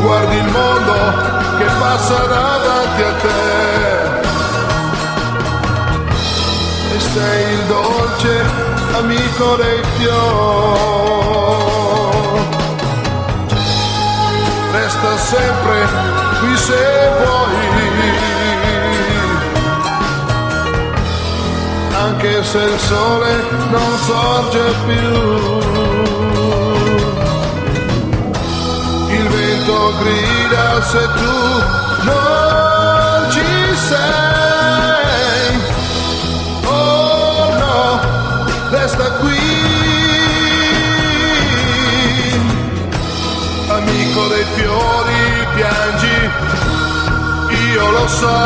Guardi il mondo che passa davanti a te e sei il dolce amico dei fiori. Resta sempre qui se vuoi, anche se il sole non sorge più. Il vento grida se tu non ci sei. Oh no, resta qui, amico dei fiori, piangi, io lo so.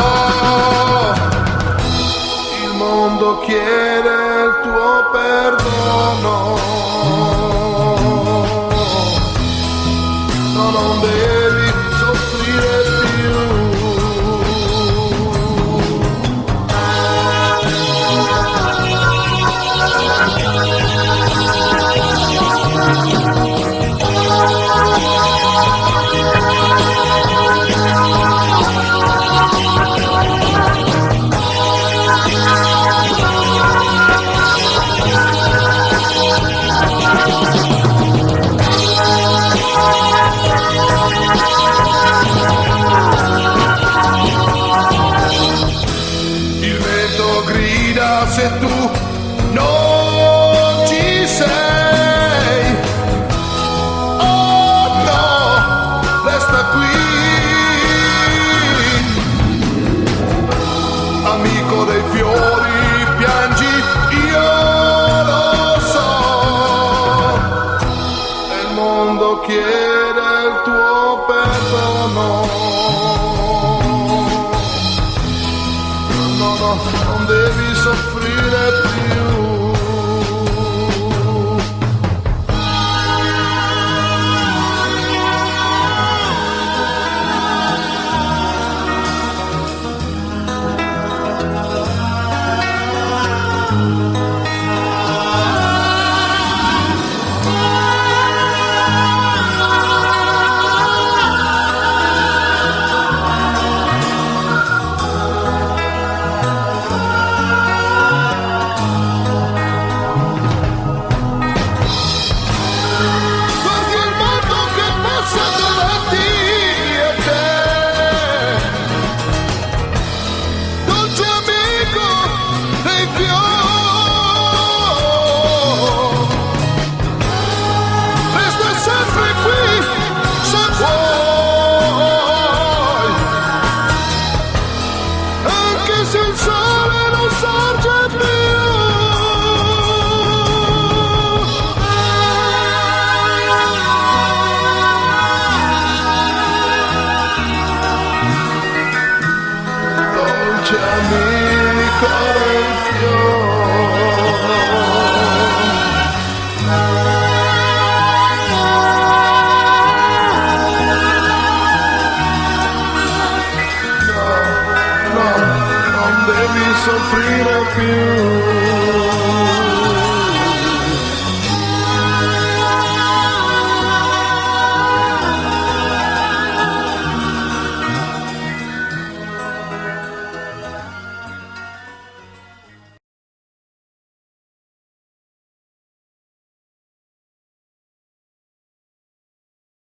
Il mondo chiede il tuo perdono. Non devi soffrire più. Se tu non ci sei, oh no, resta qui, amico dei fiori, piangi, io lo so, e il mondo chiede il tuo perdono. No, no, non devi soffrire più. Soffrire più.